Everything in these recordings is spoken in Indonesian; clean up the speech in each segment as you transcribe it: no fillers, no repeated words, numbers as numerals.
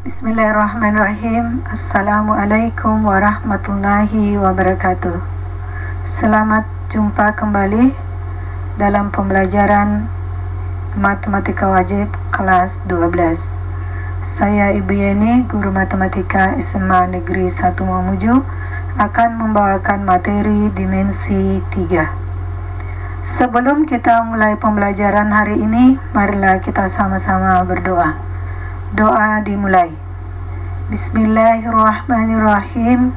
Bismillahirrahmanirrahim. Assalamualaikum warahmatullahi wabarakatuh. Selamat jumpa kembali dalam pembelajaran Matematika Wajib kelas 12. Saya Ibu Yeni, guru Matematika SMA Negeri 1 Mamuju, akan membawakan materi dimensi 3. Sebelum kita mulai pembelajaran hari ini, marilah kita sama-sama berdoa. Doa dimulai. Bismillahirrahmanirrahim.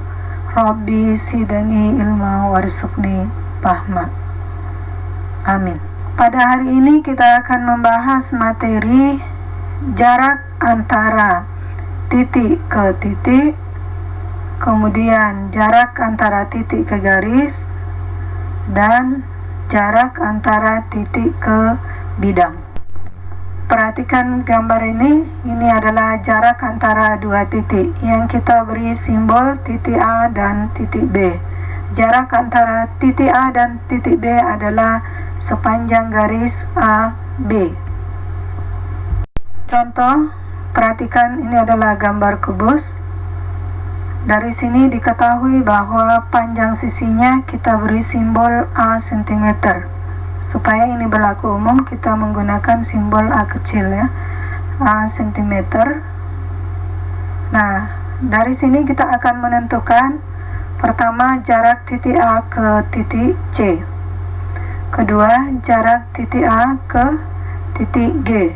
Rabbi sidani ilma warzuqni fahma. Amin. Pada hari ini kita akan membahas materi jarak antara titik ke titik, kemudian jarak antara titik ke garis, dan jarak antara titik ke bidang. Perhatikan gambar ini adalah jarak antara dua titik yang kita beri simbol titik A dan titik B. Jarak antara titik A dan titik B adalah sepanjang garis AB. Contoh, perhatikan ini adalah gambar kubus. Dari sini diketahui bahwa panjang sisinya kita beri simbol A cm. Supaya ini berlaku umum, kita menggunakan simbol A kecil ya, A cm. Nah, dari sini kita akan menentukan pertama jarak titik A ke titik C, kedua jarak titik A ke titik G,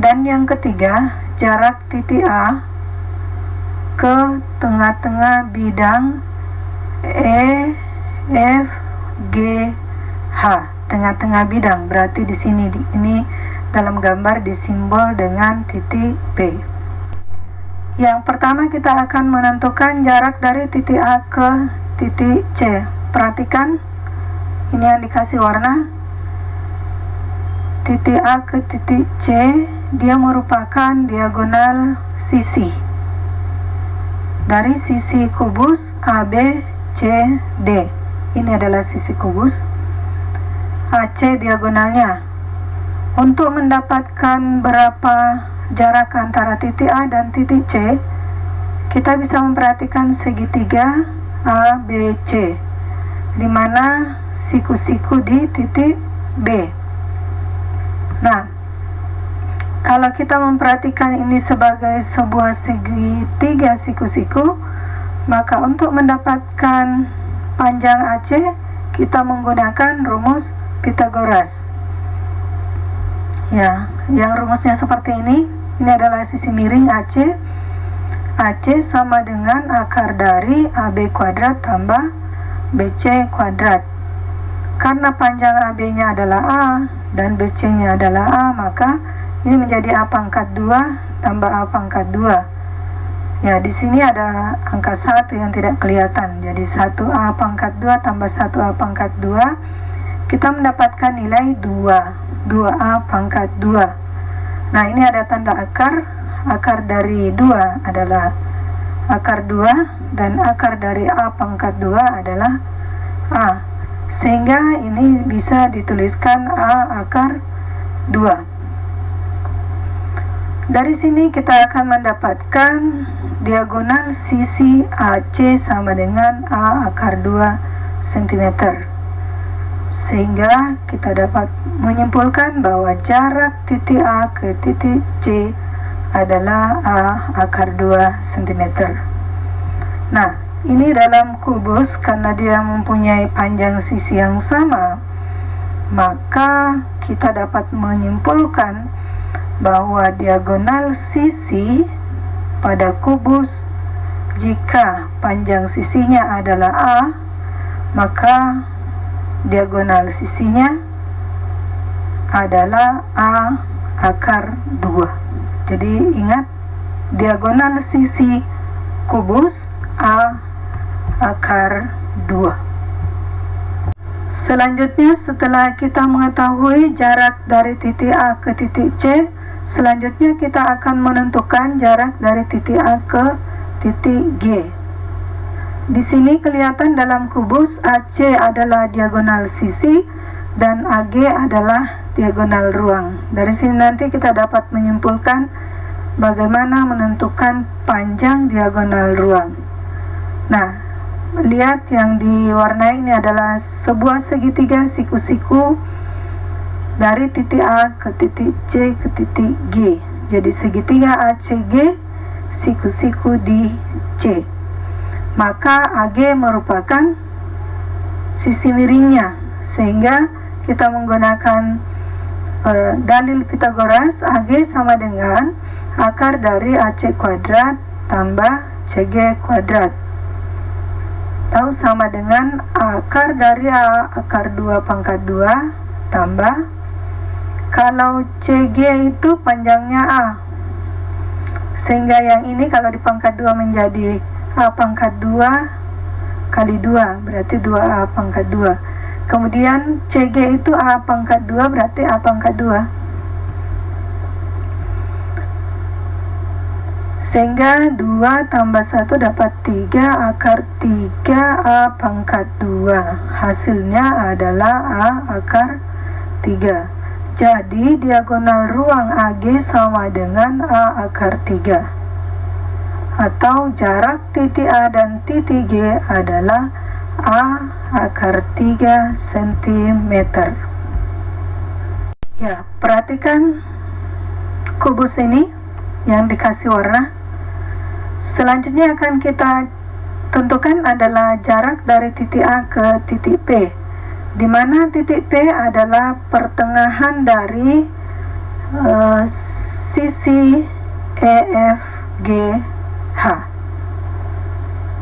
dan yang ketiga jarak titik A ke tengah-tengah bidang E, F, G, H. Tengah-tengah bidang berarti di sini ini dalam gambar disimbol dengan titik P. Yang pertama kita akan menentukan jarak dari titik A ke titik C. Perhatikan ini yang dikasih warna. Titik A ke titik C dia merupakan diagonal sisi dari sisi kubus ABCD. Ini adalah sisi kubus. AC diagonalnya. Untuk mendapatkan berapa jarak antara titik A dan titik C, kita bisa memperhatikan segitiga ABC, di mana siku-siku di titik B. Nah, kalau kita memperhatikan ini sebagai sebuah segitiga siku-siku, maka untuk mendapatkan panjang AC, kita menggunakan rumus Pythagoras. Ya, yang rumusnya seperti ini. Ini adalah sisi miring AC. AC sama dengan akar dari AB kuadrat tambah BC kuadrat. Karena panjang AB-nya adalah A dan BC-nya adalah A, maka ini menjadi A pangkat 2 tambah A pangkat 2. Ya, di sini ada angka 1 yang tidak kelihatan. Jadi 1A pangkat 2 tambah 1A pangkat 2, kita mendapatkan nilai 2A pangkat 2. Nah, ini ada tanda akar. Akar dari 2 adalah akar 2, dan akar dari A pangkat 2 adalah A. Sehingga ini bisa dituliskan A akar 2. Dari sini kita akan mendapatkan diagonal sisi AC sama dengan A akar 2 cm. Sehingga kita dapat menyimpulkan bahwa jarak titik A ke titik C adalah A akar 2 cm. Nah, ini dalam kubus karena dia mempunyai panjang sisi yang sama, maka kita dapat menyimpulkan bahwa diagonal sisi pada kubus, jika panjang sisinya adalah A, maka diagonal sisinya adalah A akar 2. Jadi ingat, diagonal sisi kubus A akar 2. Selanjutnya, setelah kita mengetahui jarak dari titik A ke titik C, selanjutnya kita akan menentukan jarak dari titik A ke titik G. Di sini kelihatan dalam kubus AC adalah diagonal sisi dan AG adalah diagonal ruang. Dari sini nanti kita dapat menyimpulkan bagaimana menentukan panjang diagonal ruang. Nah, lihat yang diwarnai ini adalah sebuah segitiga siku-siku dari titik A ke titik C ke titik G. Jadi segitiga ACG, siku-siku di C. Maka AG merupakan sisi miringnya, sehingga kita menggunakan dalil Pitagoras. AG sama dengan akar dari AC kuadrat tambah CG kuadrat, atau sama dengan akar dari A akar 2 pangkat 2 tambah, kalau CG itu panjangnya A, sehingga yang ini kalau dipangkat 2 menjadi A pangkat 2 kali 2, berarti 2A pangkat 2. Kemudian CG itu A pangkat 2, berarti A pangkat 2. Sehingga 2 tambah 1 dapat 3 akar 3A pangkat 2. Hasilnya adalah A akar 3. Jadi diagonal ruang AG sama dengan A akar 3. Atau jarak titik A dan titik G adalah A akar 3 cm. Ya, perhatikan kubus ini yang dikasih warna. Selanjutnya akan kita tentukan adalah jarak dari titik A ke titik P, di mana titik P adalah pertengahan dari sisi EFGH.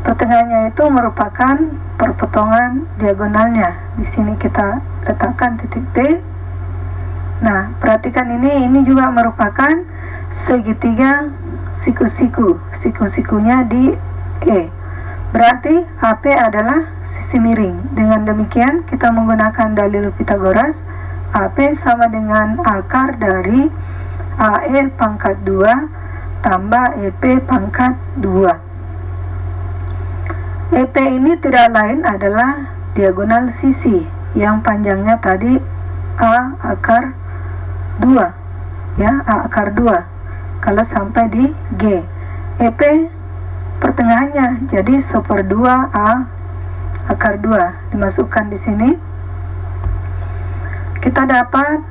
Pertengahannya itu merupakan perpotongan diagonalnya. Di sini kita letakkan titik P. Nah, perhatikan ini juga merupakan segitiga siku-sikunya di E. Berarti AP adalah sisi miring. Dengan demikian kita menggunakan dalil Pitagoras. AP sama dengan akar dari AE pangkat 2 tambah EP pangkat 2. EP ini tidak lain adalah diagonal sisi yang panjangnya tadi A akar 2, ya, A akar 2. Kalau sampai di G, EP pertengahannya, jadi 1/2 A akar 2 dimasukkan di sini. Kita dapat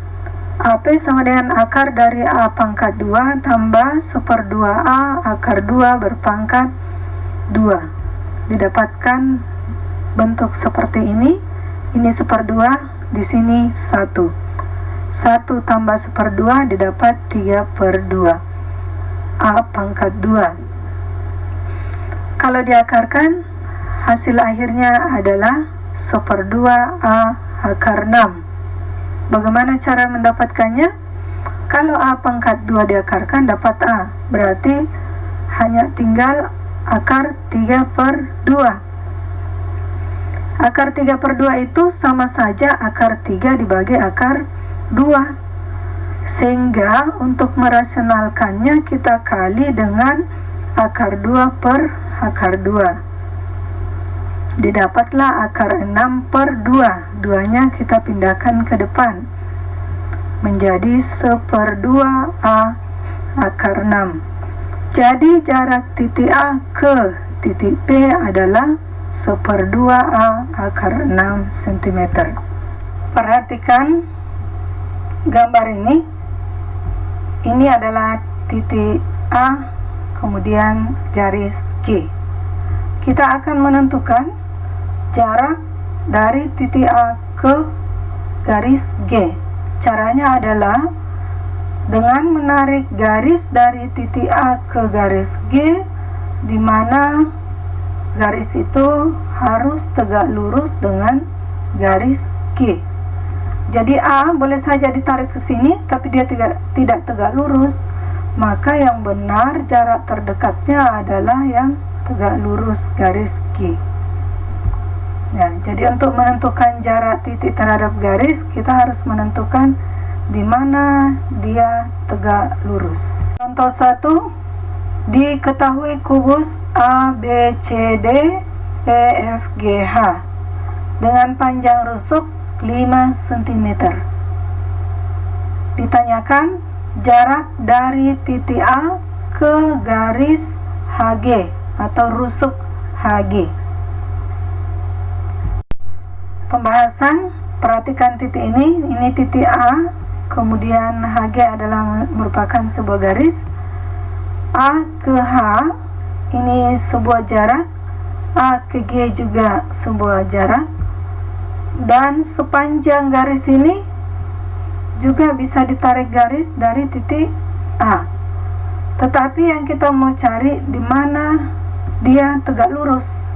AP sama dengan akar dari A pangkat 2 tambah 1/2 A akar 2 berpangkat 2. Didapatkan bentuk seperti ini. Ini 1/2, di sini 1. 1 tambah 1/2 didapat 3/2. A pangkat 2. Kalau diakarkan, hasil akhirnya adalah 1/2 A akar 6. Bagaimana cara mendapatkannya? Kalau A pangkat 2 diakarkan dapat A, berarti hanya tinggal akar 3/2. Akar 3/2 itu sama saja akar 3 dibagi akar 2. Sehingga untuk merasionalkannya kita kali dengan akar 2 per akar 2. Didapatlah akar 6/2. 2-nya kita pindahkan ke depan menjadi 1/2 A akar 6. Jadi jarak titik A ke titik P adalah 1/2 A akar 6 cm. Perhatikan gambar ini. Ini adalah titik A, kemudian garis G. Kita akan menentukan jarak dari titik A ke garis G. Caranya adalah dengan menarik garis dari titik A ke garis G, di mana garis itu harus tegak lurus dengan garis G. Jadi A boleh saja ditarik ke sini, tapi dia tidak tegak lurus. Maka yang benar jarak terdekatnya adalah yang tegak lurus garis G. Ya, jadi untuk menentukan jarak titik terhadap garis, kita harus menentukan di mana dia tegak lurus. Contoh 1, diketahui kubus ABCD EFGH dengan panjang rusuk 5 cm. Ditanyakan jarak dari titik A ke garis HG atau rusuk HG. Pembahasan, perhatikan titik ini titik A, kemudian HG adalah merupakan sebuah garis. A ke H ini sebuah jarak, A ke G juga sebuah jarak, dan sepanjang garis ini juga bisa ditarik garis dari titik A. Tetapi yang kita mau cari di mana dia tegak lurus.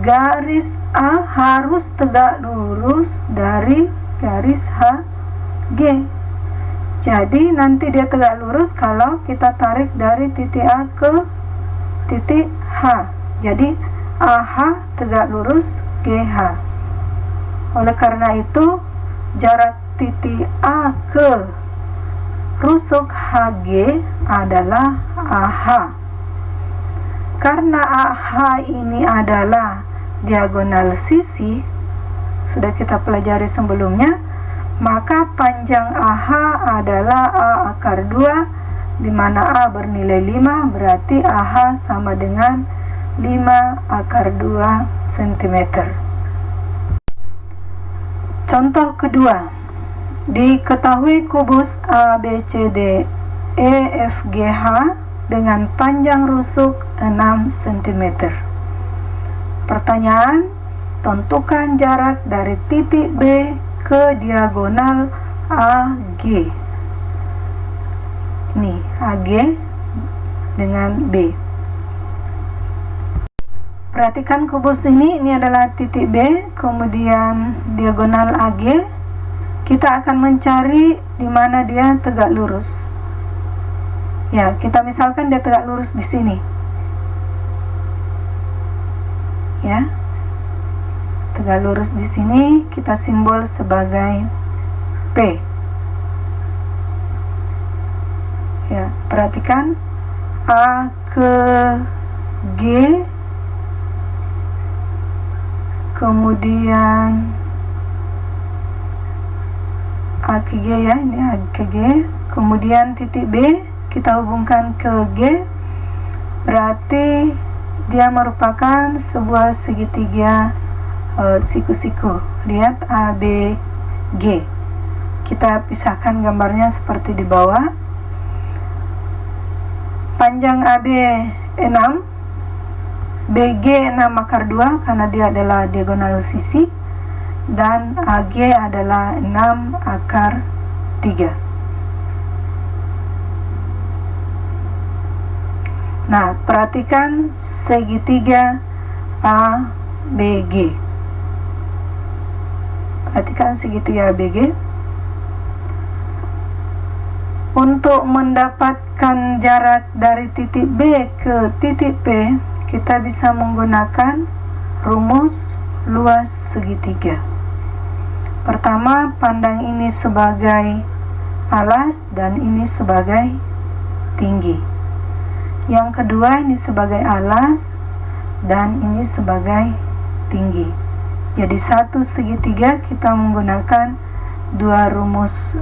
Garis A harus tegak lurus dari garis HG. Jadi nanti dia tegak lurus kalau kita tarik dari titik A ke titik H. Jadi AH tegak lurus GH. Oleh karena itu, jarak titik A ke rusuk HG adalah AH. Karena AH ini adalah diagonal sisi, sudah kita pelajari sebelumnya, maka panjang AH adalah A akar 2, di mana A bernilai 5, berarti AH sama dengan 5 akar 2 cm. Contoh kedua, diketahui kubus ABCD EFGH dengan panjang rusuk 6 cm. Pertanyaan, tentukan jarak dari titik B ke diagonal AG. Ini AG dengan B. Perhatikan kubus ini adalah titik B, kemudian diagonal AG. Kita akan mencari di mana dia tegak lurus. Ya, kita misalkan dia tegak lurus di sini. Ya. Tegak lurus di sini, kita simbol sebagai P. Ya, perhatikan A ke G, kemudian A ke G, ya, ini A ke G, kemudian titik B kita hubungkan ke G, berarti dia merupakan sebuah segitiga siku-siku. Lihat ABG. Kita pisahkan gambarnya seperti di bawah. Panjang AB 6, BG 6 akar 2 karena dia adalah diagonal sisi, dan AG adalah 6 akar 3. Nah, perhatikan segitiga ABG. Perhatikan segitiga ABG. Untuk mendapatkan jarak dari titik B ke titik P, kita bisa menggunakan rumus luas segitiga. Pertama, pandang ini sebagai alas dan ini sebagai tinggi. Yang kedua, ini sebagai alas dan ini sebagai tinggi. Jadi satu segitiga kita menggunakan dua rumus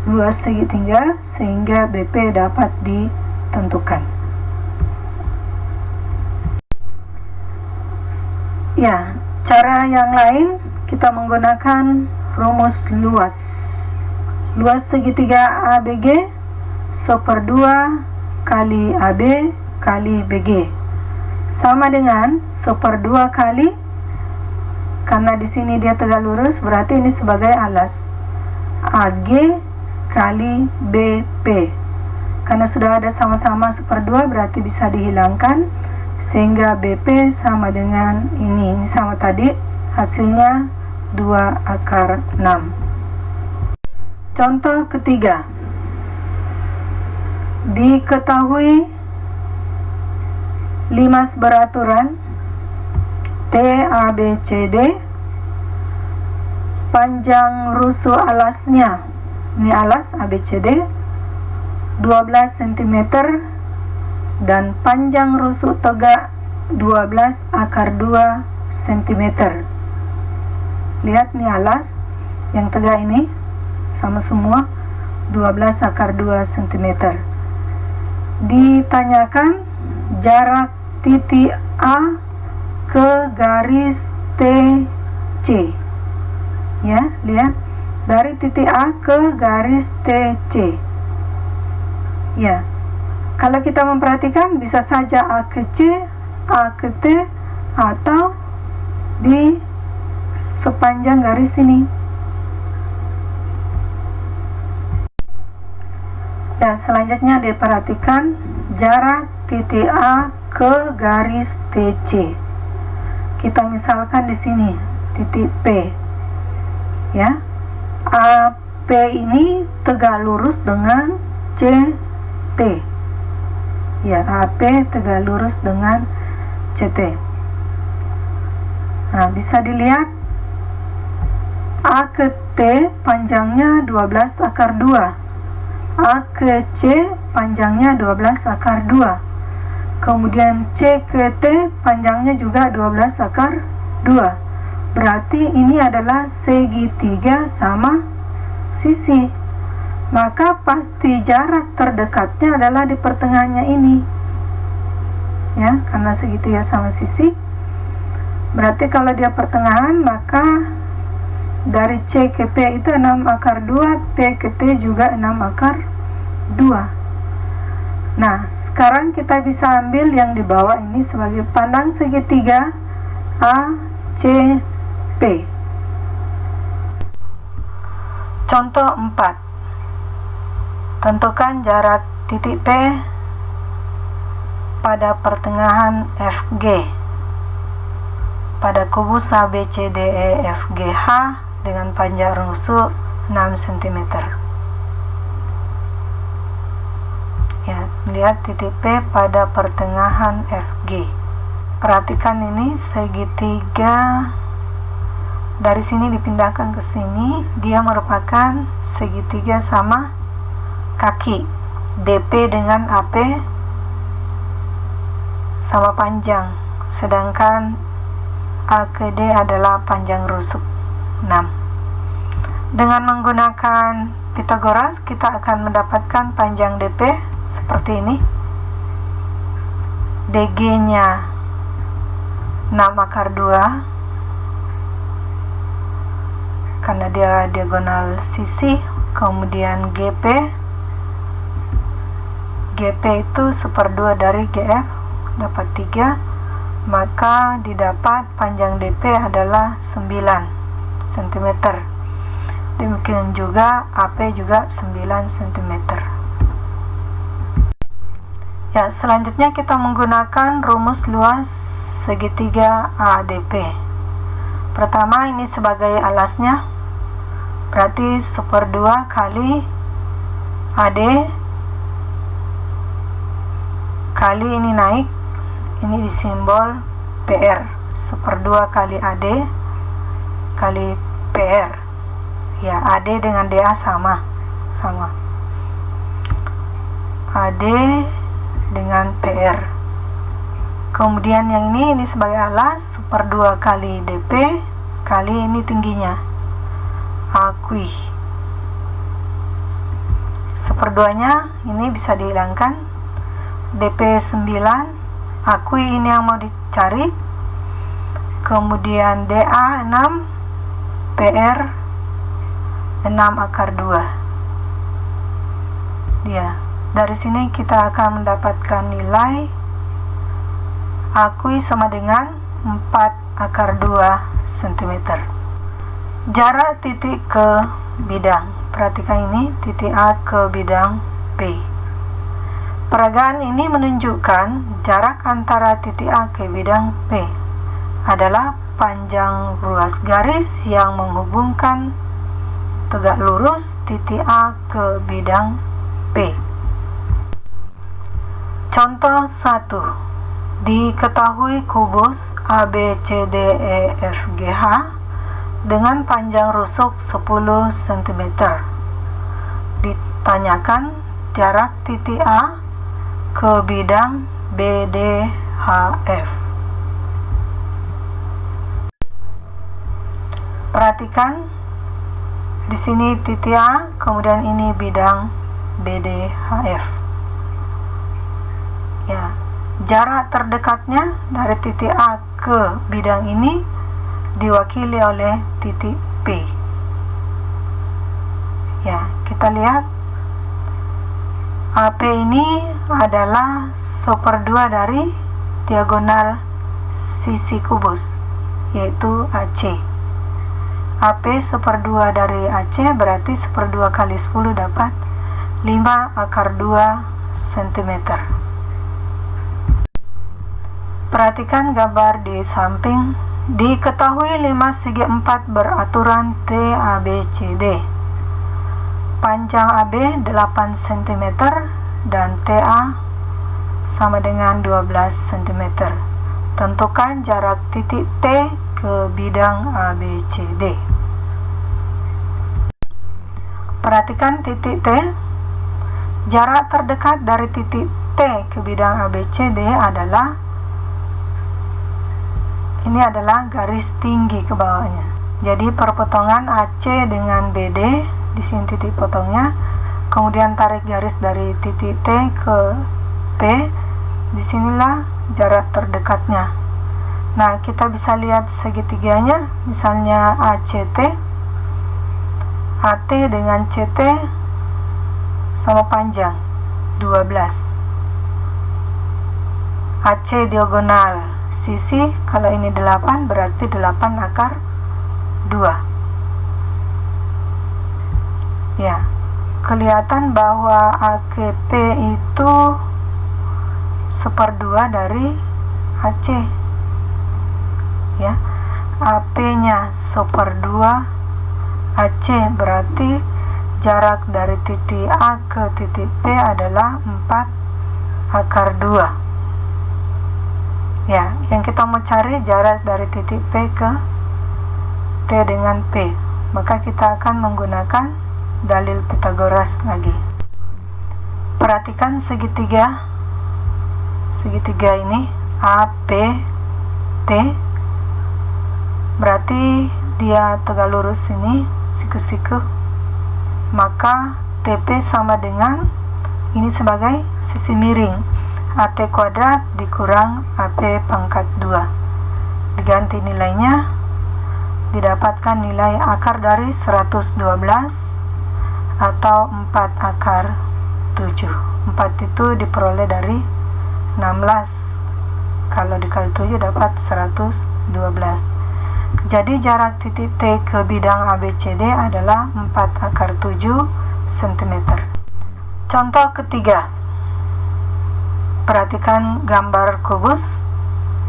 luas segitiga sehingga BP dapat ditentukan. Ya, cara yang lain kita menggunakan rumus luas. Luas segitiga ABG 1/2 kali AB kali BG sama dengan 1/2 kali, karena di sini dia tegak lurus berarti ini sebagai alas, AG kali BP. Karena sudah ada sama-sama 1/2 berarti bisa dihilangkan sehingga BP sama dengan ini sama tadi, hasilnya 2 akar 6. Contoh ketiga, diketahui limas beraturan TABCD, panjang rusuk alasnya, ini alas ABCD 12 cm dan panjang rusuk tegak 12 akar 2 cm. Lihat nih alas yang tegak ini sama semua 12 akar 2 cm. ditanyakan jarak titik A ke garis TC. Ya, lihat dari titik A ke garis TC. Ya, kalau kita memperhatikan bisa saja A ke C, A ke T, atau di sepanjang garis ini. Ya, selanjutnya diperhatikan jarak titik A ke garis TC. Kita misalkan di sini titik P. Ya, AP ini tegak lurus dengan CT. Ya, AP tegak lurus dengan CT. Nah, bisa dilihat A ke T panjangnya 12 akar 2. A ke C panjangnya 12 akar 2. Kemudian C ke T panjangnya juga 12 akar 2. Berarti ini adalah segitiga sama sisi. Maka pasti jarak terdekatnya adalah di pertengahannya ini. Ya, karena segitiga sama sisi. Berarti kalau dia pertengahan, maka dari C ke P itu 6 akar 2, P ke T juga 6 akar 2. Nah, sekarang kita bisa ambil yang di bawah ini sebagai pandang segitiga ACP. Contoh 4. Tentukan jarak titik P pada pertengahan FG pada kubus ABCDEFGH dengan panjang rusuk 6 cm. Ya, lihat titik P pada pertengahan FG. Perhatikan ini segitiga, dari sini dipindahkan ke sini, dia merupakan segitiga sama kaki. DP dengan AP sama panjang, sedangkan A ke D adalah panjang rusuk 6. Dengan menggunakan Pythagoras, kita akan mendapatkan panjang DP seperti ini. DG nya 6 akar 2 karena dia diagonal sisi. Kemudian GP itu 1/2 dari GF, dapat 3. Maka didapat panjang DP adalah 9 cm. Demikian juga AP juga 9 cm. Ya, selanjutnya kita menggunakan rumus luas segitiga ADP. Pertama, ini sebagai alasnya, berarti 1/2 kali AD kali ini naik, ini disimbol PR, 1/2 kali AD kali PR. Ya, AD dengan DA sama. AD dengan PR. Kemudian yang ini sebagai alas, 1/2 kali DP kali ini tingginya, akui. 1/2-nya ini bisa dihilangkan, DP 9, akui ini yang mau dicari. Kemudian DA 6, PR 6 akar 2. Ya, dari sini kita akan mendapatkan nilai akui sama dengan 4 akar 2 cm. Jarak titik ke bidang. Perhatikan ini, titik A ke bidang P. Peragaan ini menunjukkan jarak antara titik A ke bidang P adalah panjang ruas garis yang menghubungkan tegak lurus titik A ke bidang P. Contoh 1. Diketahui kubus ABCDEFGH dengan panjang rusuk 10 cm. Ditanyakan jarak titik A ke bidang BDHF. Perhatikan di sini titik A, kemudian ini bidang BDHF. Ya, jarak terdekatnya dari titik A ke bidang ini diwakili oleh titik P. Ya, kita lihat AP ini adalah 1/2 dari diagonal sisi kubus, yaitu AC. AP 1/2 dari AC berarti 1/2 kali 10 dapat 5/2 cm. Perhatikan gambar di samping. Diketahui 5 segi 4 beraturan TABCD. Panjang AB 8 cm dan TA sama dengan 12 cm. Tentukan jarak titik T ke bidang ABCD. Perhatikan titik T. Jarak terdekat dari titik T ke bidang ABCD adalah garis tinggi ke bawahnya. Jadi perpotongan AC dengan BD, di sini titik potongnya, kemudian tarik garis dari titik T ke P, disinilah jarak terdekatnya. Nah, kita bisa lihat segitiganya, misalnya ACT, AT dengan CT sama panjang 12. AC diagonal sisi, kalau ini 8 berarti 8/2. Ya, kelihatan bahwa AKP itu 1/2 dari AC. Ya, AP-nya 1/2 AC, berarti jarak dari titik A ke titik P adalah 4/2. Ya, yang kita mau cari jarak dari titik P ke T dengan P, maka kita akan menggunakan dalil Pythagoras lagi. Perhatikan segitiga ini APT, berarti dia tegak lurus ini siku-siku, maka TP sama dengan ini sebagai sisi miring, AT kuadrat dikurang AP pangkat 2. Diganti nilainya, didapatkan nilai akar dari 112 atau 4/7. 4 itu diperoleh dari 16. Kalau dikali 7 dapat 112. Jadi jarak titik T ke bidang ABCD adalah 4/7 cm. Contoh ketiga. Perhatikan gambar kubus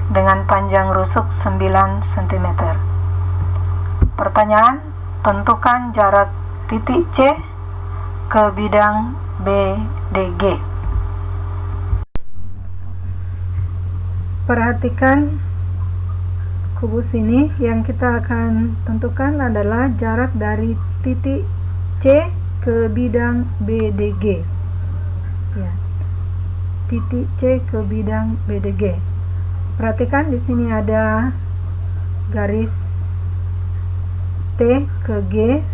dengan panjang rusuk 9 cm. Pertanyaan, tentukan jarak titik C ke bidang BDG. Perhatikan kubus ini, yang kita akan tentukan adalah jarak dari titik C ke bidang BDG. Ya, titik C ke bidang BDG. Perhatikan di sini ada garis T ke G.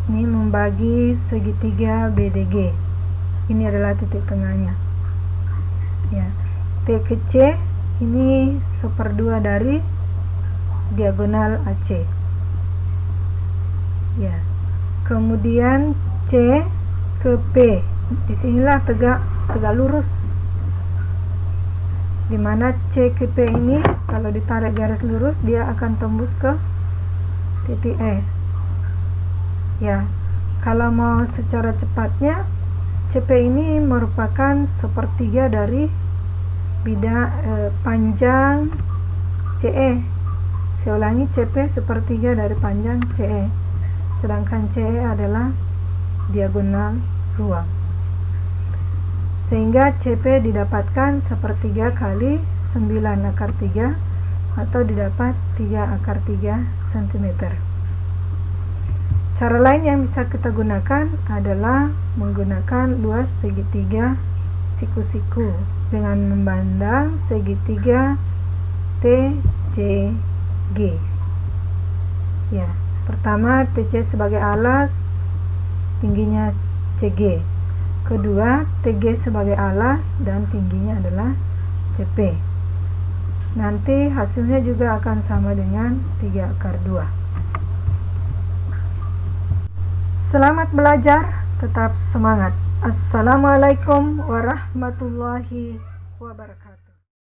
Ini membagi segitiga BDG. Ini adalah titik tengahnya. Ya, T ke C ini 1/2 dari diagonal AC. Ya, kemudian C ke P. Disinilah tegak lurus. Dimana C ke P ini kalau ditarik garis lurus dia akan tembus ke titik E. Ya, kalau mau secara cepatnya, CP ini merupakan 1/3 dari bidang panjang CE. Saya ulangi, CP 1/3 dari panjang CE, sedangkan CE adalah diagonal ruang. Sehingga CP didapatkan 1/3 kali 9/3 atau didapat 3/3 cm. Cara lain yang bisa kita gunakan adalah menggunakan luas segitiga siku-siku dengan memandang segitiga TCG. Ya, pertama TC sebagai alas, tingginya CG. Kedua, TG sebagai alas dan tingginya adalah CP. Nanti hasilnya juga akan sama dengan 3 akar 2. Selamat belajar, tetap semangat. Assalamualaikum warahmatullahi wabarakatuh.